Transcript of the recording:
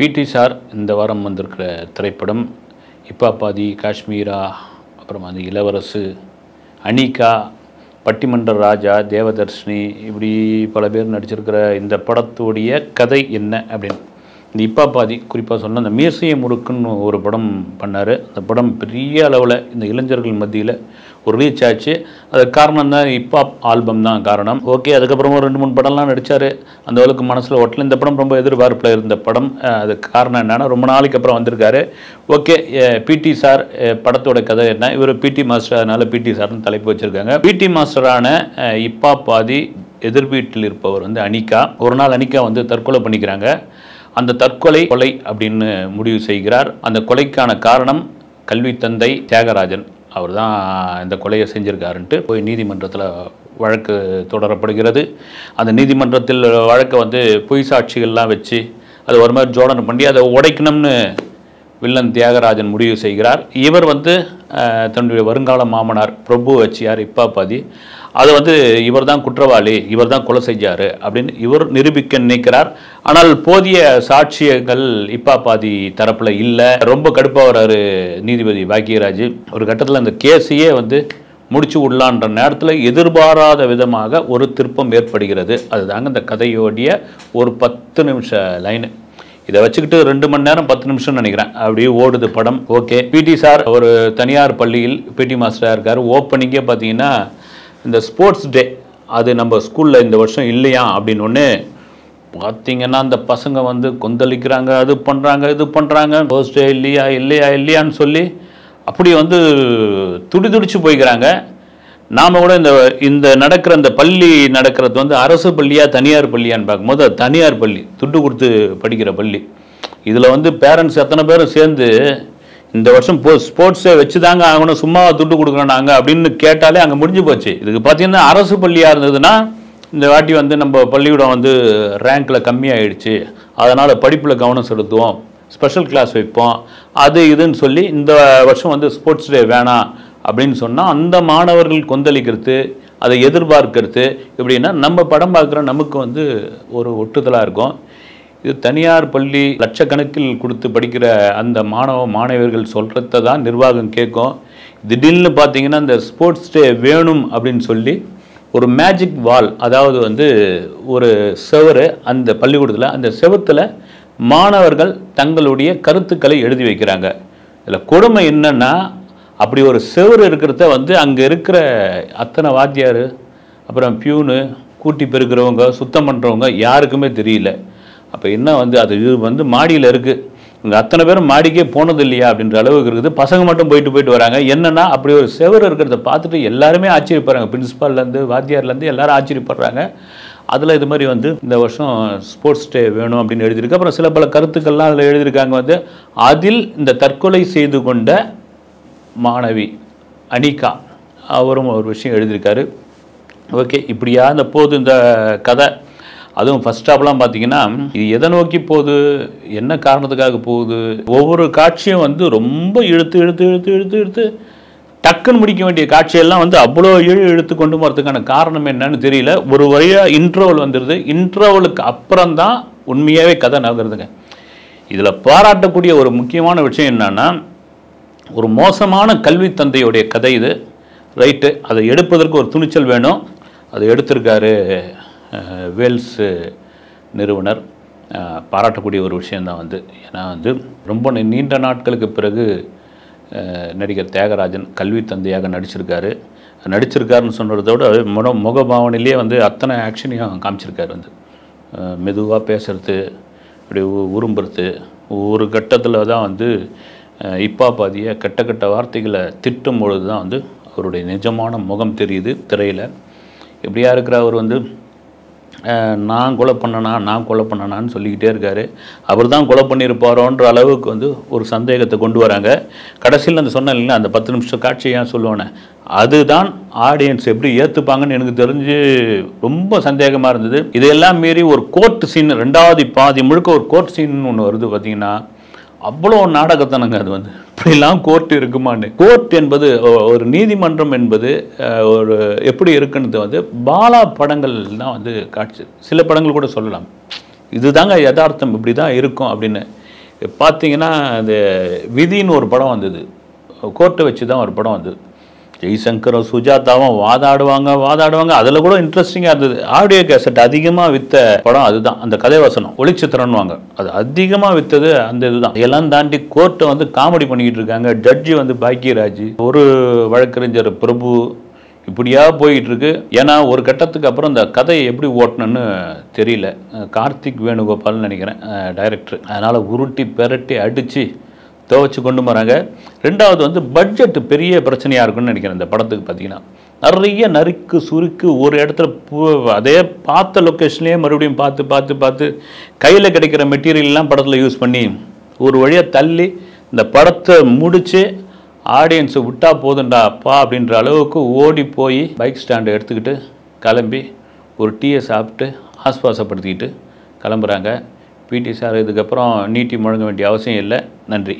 பிடி சார் இந்த வாரம் வந்திருக்கிற திரைப்படம் இப்பா பாதி, காஷ்மீரா, அப்புறம் அந்த இளவரசு, அனிகா, பட்டிமன்ற ராஜா, தேவதர்ஷினி, இப்படி பல பேர் நடிச்சிருக்கிற இந்த படத்துடைய கதை என்ன அப்படின்னு இந்த இப்பா பாதி குறிப்பாக சொன்ன அந்த மீசையை முறுக்குன்னு ஒரு படம் பண்ணார். அந்த படம் பெரிய அளவில் இந்த இளைஞர்கள் மத்தியில் ஒரு ரீச் ஆச்சு. அதுக்கு காரணம் தான் ஹிப்ஹாப் ஆல்பம் தான் காரணம். ஓகே, அதுக்கப்புறமா 2-3 படம்லாம் நடித்தார். அந்த அளவுக்கு மனசில் ஓட்டல. இந்த படம் ரொம்ப எதிர்பார்ப்பில் இருந்த படம். அதுக்கு காரணம் என்னென்னா ரொம்ப நாளைக்கு அப்புறம் வந்திருக்காரு. ஓகே, பிடி சார் படத்தோட கதை என்ன, இவர் பிடி மாஸ்டர், அதனால் பிடி சார்னு தலைப்பு வச்சுருக்காங்க. பிடி மாஸ்டரான இப்பா பாதி எதிர் வீட்டில் இருப்பவர் அனிகா. ஒரு நாள் அனிகா தற்கொலை பண்ணிக்கிறாங்க. அந்த தற்கொலை கொலை அப்படின்னு முடிவு செய்கிறார். அந்த கொலைக்கான காரணம் கல்வி தந்தை தியாகராஜன், அவர் தான் இந்த கொலையை செஞ்சுருக்காருன்ட்டு போய் நீதிமன்றத்தில் வழக்கு தொடரப்படுகிறது. அந்த நீதிமன்றத்தில் வழக்கை பொய் சாட்சிகள்லாம் வச்சு அது ஒரு மாதிரி ஜோடனை பண்ணி அதை உடைக்கணும்னு வில்லன் தியாகராஜன் முடிவு செய்கிறார். இவர் தன்னுடைய வருங்கால மாமனார் பிரபு வச்சியார் இப்பா பாதி, அது இவர் தான் குற்றவாளி, இவர் தான் கொலை செஞ்சார் அப்படின்னு இவர் நிரூபிக்க நினைக்கிறார். ஆனால் போதிய சாட்சியங்கள் இப்பா பாதி தரப்பில் இல்லை. ரொம்ப கடுப்பாக வர்றாரு நீதிபதி பாக்கியராஜ். ஒரு கட்டத்தில் அந்த கேஸையே முடிச்சு விடலான்ற நேரத்தில் எதிர்பாராத விதமாக ஒரு திருப்பம் ஏற்படுகிறது. அதுதாங்க இந்த கதையோடைய ஒரு 10 நிமிஷ லைனு. இதை வச்சுக்கிட்டு 2 மணி நேரம் 10 நிமிஷம் நினைக்கிறேன் அப்படியே ஓடுது படம். ஓகே, பிடி சார் ஒரு தனியார் பள்ளியில் பிடி மாஸ்டராக இருக்கார். ஓப்பனிங்கே பார்த்தீங்கன்னா இந்த ஸ்போர்ட்ஸ் டே அது நம்ம ஸ்கூலில் இந்த வருஷம் இல்லையா அப்படின்னு ஒன்று பார்த்தீங்கன்னா அந்த பசங்க கொந்தளிக்கிறாங்க, அது பண்ணுறாங்க, இது பண்ணுறாங்க. ஃபர்ஸ்ட் டே இல்லையா இல்லையா இல்லையான்னு சொல்லி அப்படி துடிச்சு போய்க்கிறாங்க. நாம் கூட இந்த நடக்கிற இந்த பள்ளி நடக்கிறது அரசு பள்ளியா தனியார் பள்ளியான்னு பார்க்கும்போது அது தனியார் பள்ளி, துட்டு கொடுத்து படிக்கிற பள்ளி. இதில் பேரண்ட்ஸ் எத்தனை பேரும் சேர்ந்து இந்த வருஷம் ஸ்போர்ட்ஸை வச்சு தாங்க ஆகணும், சும்மா துட்டு கொடுக்குறோம் நாங்கள் அப்படின்னு கேட்டாலே அங்கே முடிஞ்சு போச்சு. இதுக்கு பார்த்தீங்கன்னா அரசு பள்ளியாக இருந்ததுன்னா இந்த வாட்டி நம்ம பள்ளிக்கூடம் ரேங்கில் கம்மியாகிடுச்சு, அதனால் படிப்பில் கவனம் செலுத்துவோம், ஸ்பெஷல் கிளாஸ் வைப்போம், அது இதுன்னு சொல்லி இந்த வருஷம் ஸ்போர்ட்ஸ் டே வேணாம் அப்படின்னு சொன்னால் அந்த மாணவர்கள் கொந்தளிக்கிறது, அதை எதிர்பார்க்கிறது. எப்படின்னா நம்ம படம் பார்க்குற நமக்கு ஒரு ஒட்டுதலாக இருக்கும். இது தனியார் பள்ளி லட்சக்கணக்கில் கொடுத்து படிக்கிற அந்த மாணவர்கள் சொல்கிறத தான் நிர்வாகம் கேட்கும். திடீர்னு பார்த்தீங்கன்னா இந்த ஸ்போர்ட்ஸ் டே வேணும் அப்படின்னு சொல்லி ஒரு மேஜிக் வால், அதாவது ஒரு செவரு அந்த பள்ளிக்கூடத்தில், அந்த செவத்தில் மாணவர்கள் தங்களுடைய கருத்துக்களை எழுதி வைக்கிறாங்க. இதில் கொடுமை என்னென்னா அப்படி ஒரு செவரு இருக்கிறத அங்கே இருக்கிற அத்தனை வாத்தியார், அப்புறம் பியூனு, கூட்டி பெருக்கிறவங்க, சுத்தம் பண்ணுறவங்க யாருக்குமே தெரியல. அப்போ என்ன அது மாடியில் இருக்குது, இங்கே அத்தனை பேரும் மாடிக்கே போனது இல்லையா அப்படின்ற அளவுக்கு இருக்குது. பசங்க மட்டும் போயிட்டு வராங்க. என்னென்னா அப்படி ஒரு செவரு இருக்கிறத பார்த்துட்டு எல்லாருமே ஆச்சரியப்படுறாங்க. பிரின்ஸிபால்லேருந்து வாத்தியார்லேருந்து எல்லாரும் ஆச்சரியப்படுறாங்க. அதில் இது மாதிரி இந்த வருஷம் ஸ்போர்ட்ஸ் டே வேணும் அப்படின்னு எழுதியிருக்கு. அப்புறம் சில பல கருத்துக்கள்லாம் அதில் எழுதியிருக்காங்க. அதில் இந்த தற்கொலை செய்து கொண்ட மாணவி அனிகா அவரும் ஒரு விஷயம் எழுதியிருக்காரு. ஓகே, இப்படியா இந்த போது இந்த கதை, அதுவும் ஃபஸ்ட் ஹாப்லாம் பார்த்தீங்கன்னா இது எதை நோக்கி போகுது, என்ன காரணத்துக்காக போகுது, ஒவ்வொரு காட்சியும் ரொம்ப இழுத்து டக்குன்னு முடிக்க வேண்டிய காட்சியெல்லாம் அவ்வளோ இழுத்து கொண்டு போகிறதுக்கான காரணம் என்னன்னு தெரியல. ஒரு வழியாக இன்ட்ரோவல் வந்துடுது. இன்ட்ரோவலுக்கு அப்புறம் தான் உண்மையாகவே கதை நகருதுங்க. இதில் பாராட்டக்கூடிய ஒரு முக்கியமான விஷயம் என்னன்னா, ஒரு மோசமான கல்வி தந்தையுடைய கதை இது, ரைட்டு. அதை எடுப்பதற்கு ஒரு துணிச்சல் வேணும். அதை எடுத்திருக்காரு வேல்ஸ் நிறுவனர். பாராட்டக்கூடிய ஒரு விஷயந்தான். ஏன்னா ரொம்ப நீண்ட நாட்களுக்கு பிறகு நடிகர் தியாகராஜன் கல்வி தந்தையாக நடிச்சிருக்காருன்னு சொன்னதோடு முகபாவனையிலே அத்தனை ஆக்ஷனையும் காமிச்சிருக்காரு. மெதுவாக பேசுறது, அப்படி உரும்புறது, ஒரு கட்டத்தில் தான் இப்பா பாதியை கெட்ட வார்த்தைகளை திட்டும் பொழுது தான் அவருடைய நிஜமான முகம் தெரியுது திரையில். எப்படியா இருக்கிற அவர் நான் கொலை பண்ணனான்னு சொல்லிக்கிட்டே இருக்கார். அவர் தான் கொலை பண்ணியிருப்பாரோன்ற அளவுக்கு ஒரு சந்தேகத்தை கொண்டு வராங்க. கடைசியில் சொன்னேன் இல்லைன்னா அந்த 10 நிமிஷம் காட்சியை ஏன் சொல்லுவேன்னு, அதுதான் ஆடியன்ஸ் எப்படி ஏற்றுப்பாங்கன்னு எனக்கு தெரிஞ்சு ரொம்ப சந்தேகமாக இருந்தது. இதையெல்லாம் மீறி ஒரு கோர்ட் சீன், 2வது பாதி முழுக்க ஒரு கோர்ட் சீன் ஒன்று வருது. பார்த்தீங்கன்னா அவ்வளோ நாடகத்தனங்க. அது இப்படிலாம் கோர்ட் இருக்குமான்னு. கோர்ட் என்பது ஒரு நீதிமன்றம் என்பது ஒரு எப்படி இருக்குன்னு பாலா படங்கள் தான் காட்சி. சில படங்கள் கூட சொல்லலாம் இதுதாங்க யதார்த்தம், இப்படி தான் இருக்கும் அப்படின்னு. பார்த்தீங்கன்னா அந்த விதின்னு ஒரு படம் வந்தது, கோர்ட்டை வச்சு தான் ஒரு படம் வந்தது. ஜெய்சங்கரும் சுஜாதாவும் வாதாடுவாங்க. அதில் கூட இன்ட்ரெஸ்டிங்காக இருந்தது. ஆடியோ கேசட் அதிகமாக விற்ற படம் அதுதான். அந்த கதை வசனம் ஒளிச்சித்திரன்வாங்க, அது அதிகமாக விற்றது அந்த இதுதான். இதெல்லாம் தாண்டி கோர்ட்டை வந்து காமெடி பண்ணிக்கிட்டு இருக்காங்க. ஜட்ஜி வந்து பாக்கியராஜ், ஒரு வழக்கறிஞர் பிரபு, இப்படியா போயிட்டு இருக்கு. ஏன்னா ஒரு கட்டத்துக்கு அப்புறம் இந்த கதையை எப்படி ஓட்டணும்னு தெரியல. கார்த்திக் வேணுகோபால்னு நினைக்கிறேன் டைரக்டர். அதனால் உருட்டி பெரட்டி அடித்து துவச்சி கொண்டு வராங்க. ரெண்டாவது வந்து பட்ஜெட் பெரிய பிரச்சனையாக இருக்குன்னு நினைக்கிறேன் இந்த படத்துக்கு. பார்த்தீங்கன்னா நிறைய நறுக்கு சுருக்கு, ஒரு இடத்துல அதே பார்த்த லொக்கேஷன்லேயே மறுபடியும் பார்த்து கையில் கிடைக்கிற மெட்டீரியல்லாம் படத்தில் யூஸ் பண்ணி ஒரு வழியாக தள்ளி இந்த படத்தை முடித்து ஆடியன்ஸை விட்டால் போதுண்டா அப்பா அப்படின்ற அளவுக்கு ஓடி போய் பைக் ஸ்டாண்டை எடுத்துக்கிட்டு கிளம்பி ஒரு டீயை சாப்பிட்டு ஆஸ்வாசப்படுத்திக்கிட்டு கிளம்புறாங்க. பிடி சார் இதுக்கப்புறம் நீட்டி முழங்க வேண்டிய அவசியம் இல்லை. நன்றி.